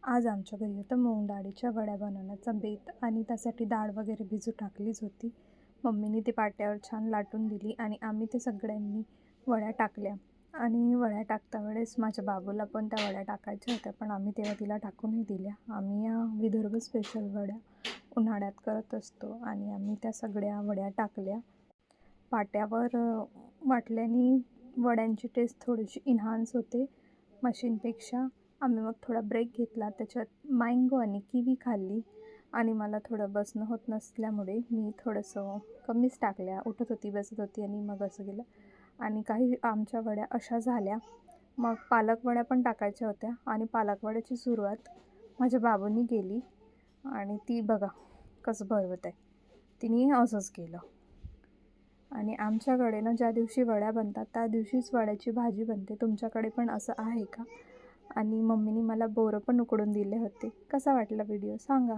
आज आमच्या घरी होतं मूग डाळीच्या वड्या बनवण्याचा बेत आणि त्यासाठी डाळ वगैरे भिजू टाकलीच होती. मम्मीने ती पाट्यावर छान लाटून दिली आणि आम्ही ते सगळ्यांनी वड्या टाकल्या. आणि वड्या टाकता वेळेस माझ्या बाबूला पण त्या वड्या टाकायच्या होत्या, पण आम्ही तेव्हा तिला टाकूनही दिल्या. आम्ही या विदर्भ स्पेशल वड्या उन्हाळ्यात करत असतो आणि आम्ही त्या सगळ्या वड्या टाकल्या. पाट्यावर वाटल्याने वड्यांची टेस्ट थोडीशी इन्हान्स होते मशीनपेक्षा. आम्ही मग थोडा ब्रेक घेतला, त्याच्यात मँगो आणि किवी खाल्ली आणि मला थोडं बसणं होत नसल्यामुळे मी थोडंसं कमीच टाकल्या. उठत होती, बसत होती आणि मग असं गेलं. आणि काही आमच्या वड्या अशा झाल्या. मग पालक वड्या पण टाकायच्या होत्या आणि पालक वड्याची सुरुवात माझ्या बाबूंनी केली आणि ती बघा कसं भरवत आहे. तिने असंच केलं. आणि आमच्याकडे ना ज्या दिवशी वड्या बनतात त्या दिवशीच वड्याची भाजी बनते. तुमच्याकडे पण असं आहे का? आणि मम्मीने मला बोरं पण उकडून दिले होते. कसा वाटला व्हिडिओ सांगा.